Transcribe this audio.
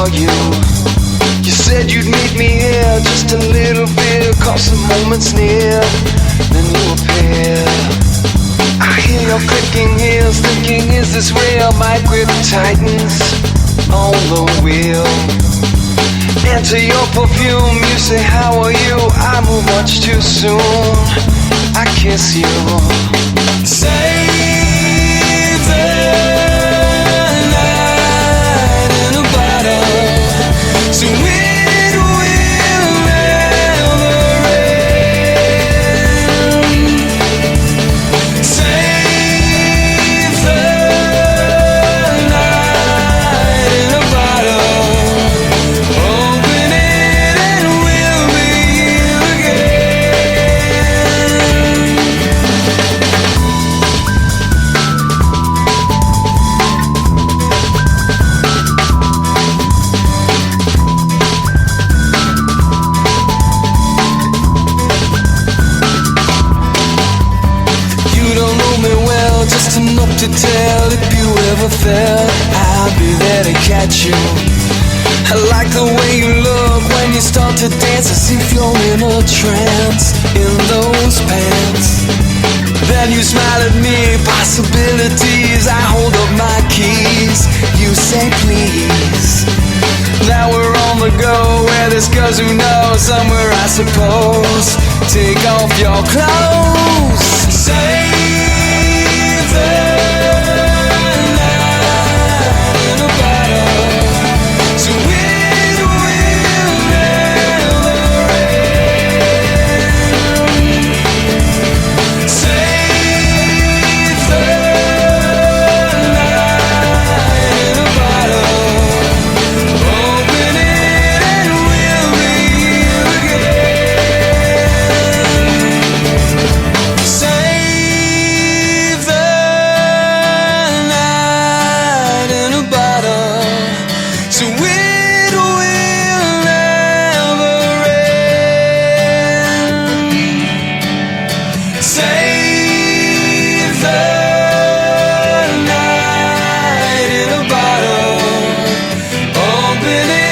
for you. You said you'd meet me here just a little bit, cause the moment's near, then you appear. I hear your clicking heels, thinking, is this real? My grip tightens on the wheel. Enter your perfume, you say, how are you? I move much too soon, I kiss you. Save the night in a bottle, so it will never end. Save the night in a bottle, open it and we'll be here again. You don't know me well, just enough to tell. If you ever fell, I'll be there to catch you. I like the way you look when you start to dance, as if you're in a trance in those pants. Then you smile at me, possibilities. I hold up my keys, you say please. Now we're on the go, where there's girls who know, somewhere I suppose. Take off your clothes. Save the night in a bottle, so it will never end. Save the night in a bottle, open it and we'll be here again. Save the night in a bottle, so it will never end. Save the night in a bottle, open it